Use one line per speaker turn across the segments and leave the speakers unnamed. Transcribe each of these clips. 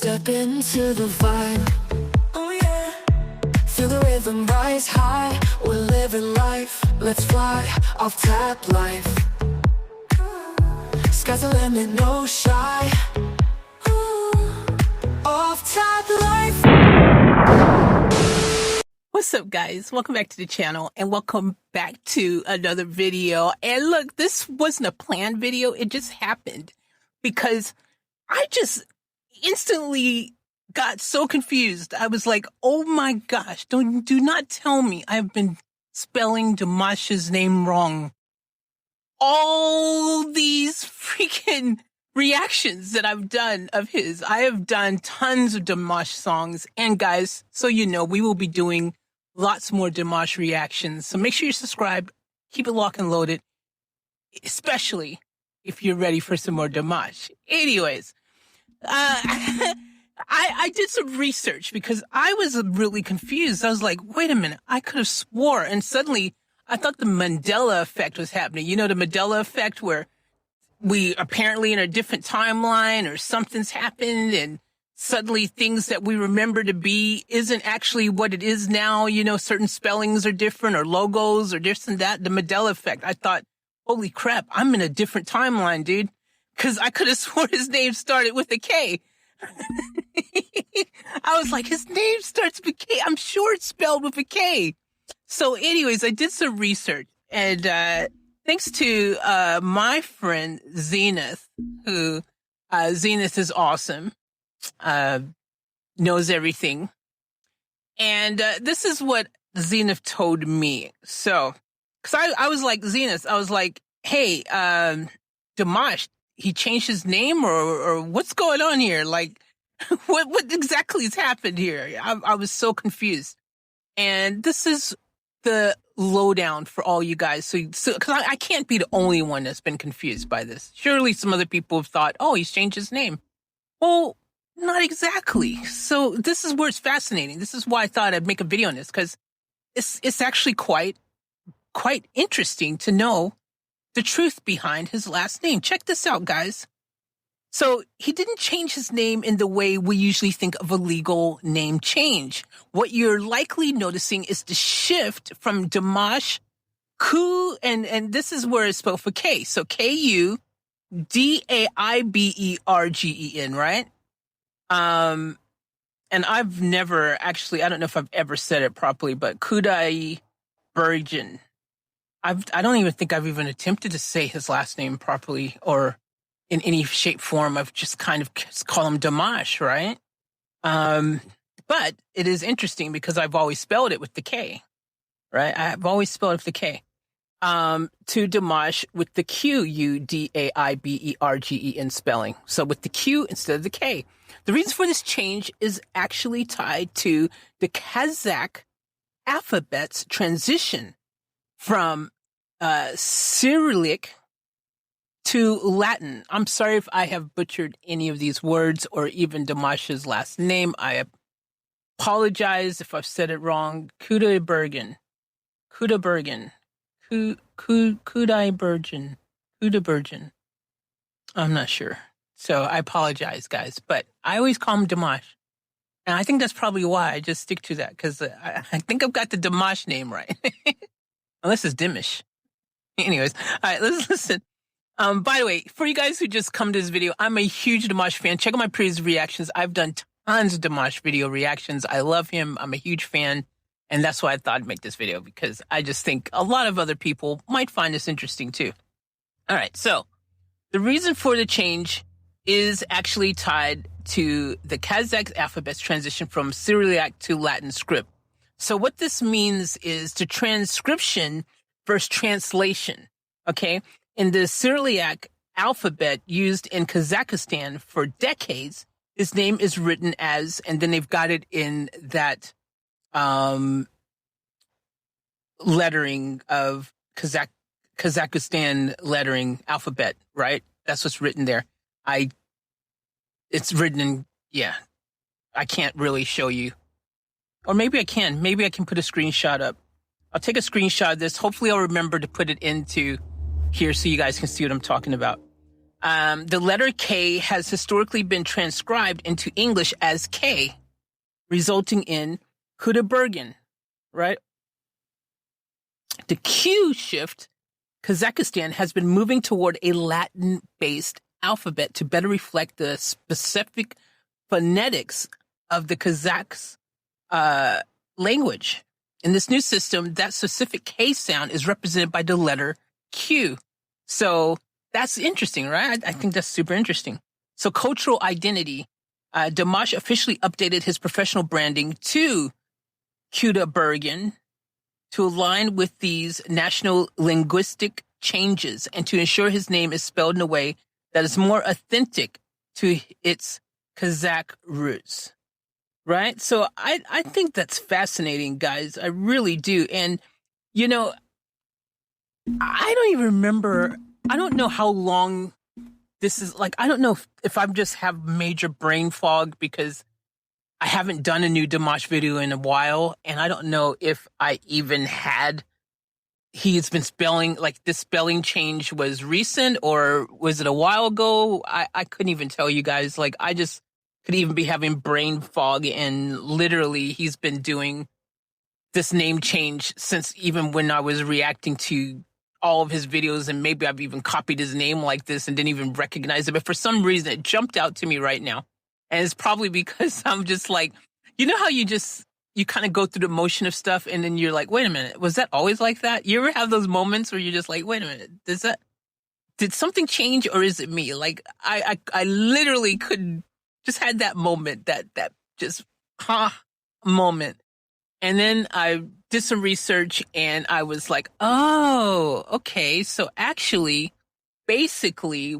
Step into the vibe, oh yeah. Feel the rhythm rise high. We're living life, let's fly. Off tap life. Sky's the limit, no shy. Off tap life.
What's up, guys? Welcome back to the channel and welcome back to another video. And look, this wasn't a planned video. It just happened because I just instantly got so confused. I was like, oh my gosh, do not tell me I've been spelling Dimash's name wrong. All these freaking reactions that I've done of his. I have done tons of Dimash songs. And guys, so you know, we will be doing lots more Dimash reactions. So make sure you subscribe, keep it locked and loaded, especially if you're ready for some more Dimash. Anyways, I did some research because I was really confused. I was like, wait a minute, I could have swore. And suddenly I thought the Mandela effect was happening. You know, the Mandela effect where we apparently in a different timeline or something's happened and suddenly things that we remember to be isn't actually what it is now. You know, certain spellings are different or logos or this and that. The Mandela effect. I thought, holy crap, I'm in a different timeline, dude. Because I could have sworn his name started with a K. I was like, his name starts with a K. I'm sure it's spelled with a K. So anyways, I did some research. And thanks to my friend Zenith, who Zenith is awesome, knows everything. And this is what Zenith told me. So, because I was like, Zenith, I was like, hey, Dimash, he changed his name or what's going on here? Like, what exactly has happened here? I was so confused. And this is the lowdown for all you guys. So because I can't be the only one that's been confused by this. Surely some other people have thought, oh, he's changed his name. Well, not exactly. So this is where it's fascinating. This is why I thought I'd make a video on this, because it's actually quite interesting to know the truth behind his last name. Check this out, guys. So he didn't change his name in the way we usually think of a legal name change. What you're likely noticing is the shift from Dimash, and this is where it's spelled for K. So K-U-D-A-I-B-E-R-G-E-N, right? And I've never actually, I don't know if I've ever said it properly, but Kudai Bergen. I don't even think I've even attempted to say his last name properly or in any shape, form. I've just kind of call him Dimash, right? But it is interesting because I've always spelled it with the K, right? I've always spelled it with the K. To Dimash with the Q-U-D-A-I-B-E-R-G-E-N spelling. So with the Q instead of the K. The reason for this change is actually tied to the Kazakh alphabet's transition from Cyrillic to Latin. I'm sorry if I have butchered any of these words or even Dimash's last name. I apologize if I've said it wrong. Kudai Bergen. I'm not sure. So I apologize, guys. But I always call him Dimash. And I think that's probably why I just stick to that, because I think I've got the Dimash name right. Unless it's Dimash. Anyways, all right, let's listen. By the way, for you guys who just come to this video, I'm a huge Dimash fan. Check out my previous reactions. I've done tons of Dimash video reactions. I love him. I'm a huge fan. And that's why I thought I'd make this video, because I just think a lot of other people might find this interesting too. All right, so the reason for the change is actually tied to the Kazakh alphabet's transition from Cyrillic to Latin script. So what this means is the transcription versus translation, okay? In the Cyrillic alphabet used in Kazakhstan for decades, his name is written as, and then they've got it in that lettering of Kazakhstan lettering alphabet, right? That's what's written there. It's written in, yeah, I can't really show you. Or maybe I can. Maybe I can put a screenshot up. I'll take a screenshot of this. Hopefully I'll remember to put it into here so you guys can see what I'm talking about. The letter K has historically been transcribed into English as K, resulting in Kudabergen, right? The Q shift, Kazakhstan has been moving toward a Latin-based alphabet to better reflect the specific phonetics of the Kazakhs' language. In this new system, that specific K sound is represented by the letter Q. So that's interesting, right? I think that's super interesting. So cultural identity. Dimash officially updated his professional branding to Kudabergen to align with these national linguistic changes and to ensure his name is spelled in a way that is more authentic to its Kazakh roots. Right? So I think that's fascinating, guys. I really do. And, you know, I don't even remember. I don't know how long this is. Like, I don't know if I just have major brain fog because I haven't done a new Dimash video in a while. And I don't know if I even had, he's been spelling, like this spelling change was recent or was it a while ago? I couldn't even tell you guys. Like, I just could even be having brain fog, and literally he's been doing this name change since even when I was reacting to all of his videos, and maybe I've even copied his name like this and didn't even recognize it. But for some reason, it jumped out to me right now. And it's probably because I'm just like, you know how you kind of go through the motion of stuff and then you're like, wait a minute, was that always like that? You ever have those moments where you're just like, wait a minute, did something change or is it me? Like I literally just had that moment, that just moment. And then I did some research and I was like, oh, okay. So actually, basically,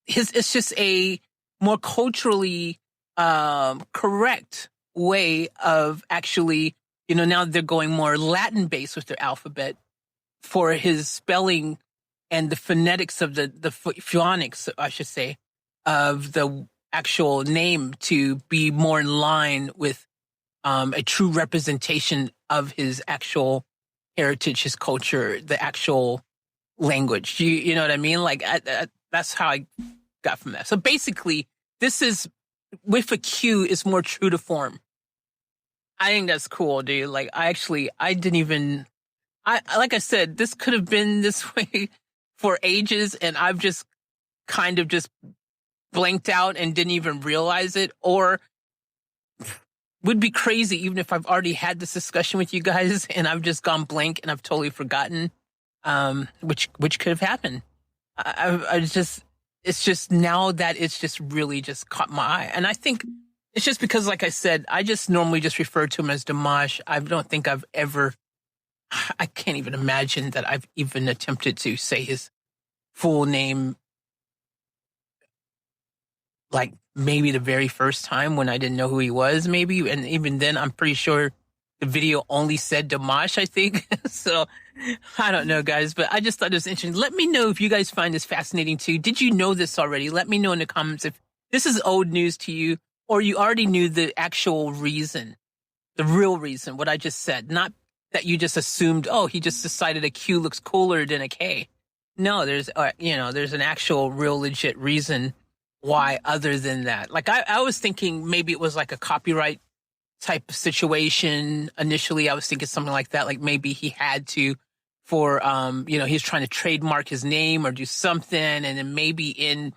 it's just a more culturally correct way of actually, now they're going more Latin based with their alphabet for his spelling and the phonetics of the phonics, I should say, of the actual name to be more in line with a true representation of his actual heritage, his culture, the actual language. You know what I mean? Like that's how I got from that. So basically, this is with a Q is more true to form. I think that's cool, dude. Like I didn't even. Like I said, this could have been this way for ages, and I've just kind of just blanked out and didn't even realize it, or would be crazy even if I've already had this discussion with you guys and I've just gone blank and I've totally forgotten, which could have happened. It's just now that it's just really just caught my eye. And I think it's just because, like I said, I just normally just refer to him as Dimash. I don't think I can't even imagine that I've even attempted to say his full name, like maybe the very first time when I didn't know who he was, maybe. And even then, I'm pretty sure the video only said Dimash, I think. So I don't know, guys, but I just thought it was interesting. Let me know if you guys find this fascinating too. Did you know this already? Let me know in the comments if this is old news to you, or you already knew the actual reason, the real reason, what I just said. Not that you just assumed, oh, he just decided a Q looks cooler than a K. No, there's an actual real legit reason why other than that. Like I was thinking maybe it was like a copyright type of situation. Initially, I was thinking something like that. Like maybe he had to for, he's trying to trademark his name or do something. And then maybe in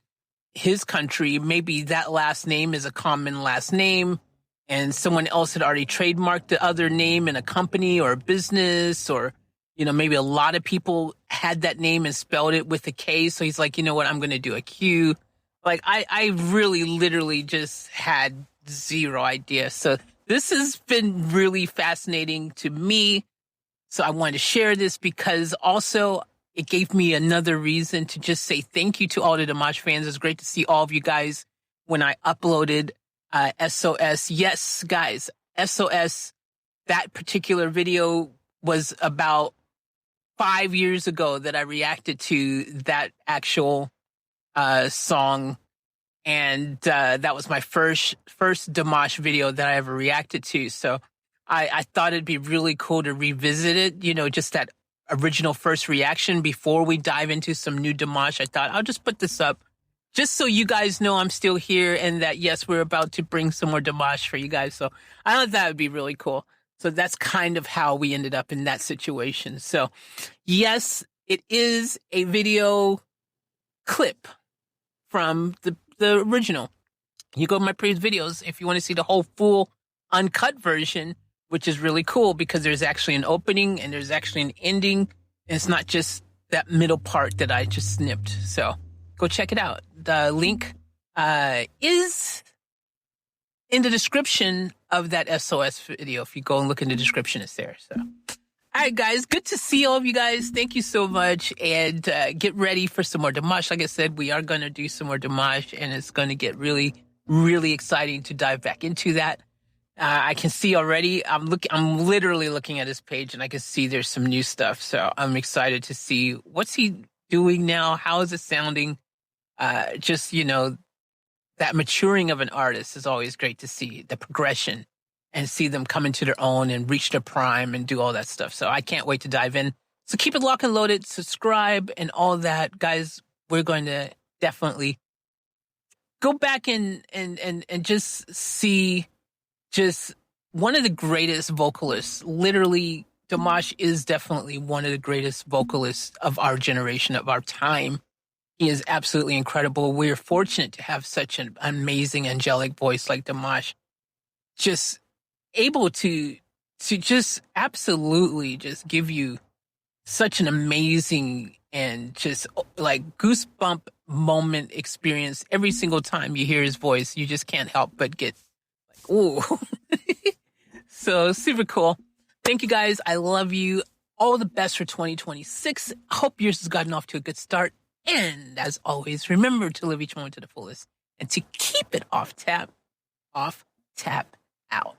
his country, maybe that last name is a common last name and someone else had already trademarked the other name in a company or a business, or, maybe a lot of people had that name and spelled it with a K. So he's like, you know what, I'm going to do a Q. Like, I really literally just had zero idea. So this has been really fascinating to me. So I wanted to share this because also it gave me another reason to just say thank you to all the Dimash fans. It's great to see all of you guys when I uploaded SOS. Yes, guys, SOS, that particular video was about 5 years ago that I reacted to that actual song, and that was my first Dimash video that I ever reacted to. So I thought it'd be really cool to revisit it, just that original first reaction before we dive into some new Dimash. I thought I'll just put this up just so you guys know I'm still here and that, yes, we're about to bring some more Dimash for you guys. So I thought that would be really cool. So that's kind of how we ended up in that situation. So yes, it is a video clip from the original. You go to my previous videos if you want to see the whole full uncut version, which is really cool because there's actually an opening and there's actually an ending. And it's not just that middle part that I just snipped. So go check it out. The link is in the description of that SOS video. If you go and look in the description, it's there. So, all right, guys, good to see all of you guys. Thank you so much. And get ready for some more Dimash. Like I said, we are going to do some more Dimash, and it's going to get really, really exciting to dive back into that. I can see already, I'm literally looking at his page, and I can see there's some new stuff. So I'm excited to see what's he doing now. How is it sounding? Just, that maturing of an artist is always great to see, the progression, and see them come into their own and reach their prime and do all that stuff. So I can't wait to dive in. So keep it locked and loaded, subscribe and all that. Guys, we're going to definitely go back and just see just one of the greatest vocalists. Literally, Dimash is definitely one of the greatest vocalists of our generation, of our time. He is absolutely incredible. We're fortunate to have such an amazing, angelic voice like Dimash, just able to just absolutely just give you such an amazing and just like goosebump moment experience every single time you hear his voice. You just can't help but get like, ooh. So super cool. Thank you guys. I love you. All the best for 2026. I hope yours has gotten off to a good start. And as always, remember to live each moment to the fullest and to keep it off tap out.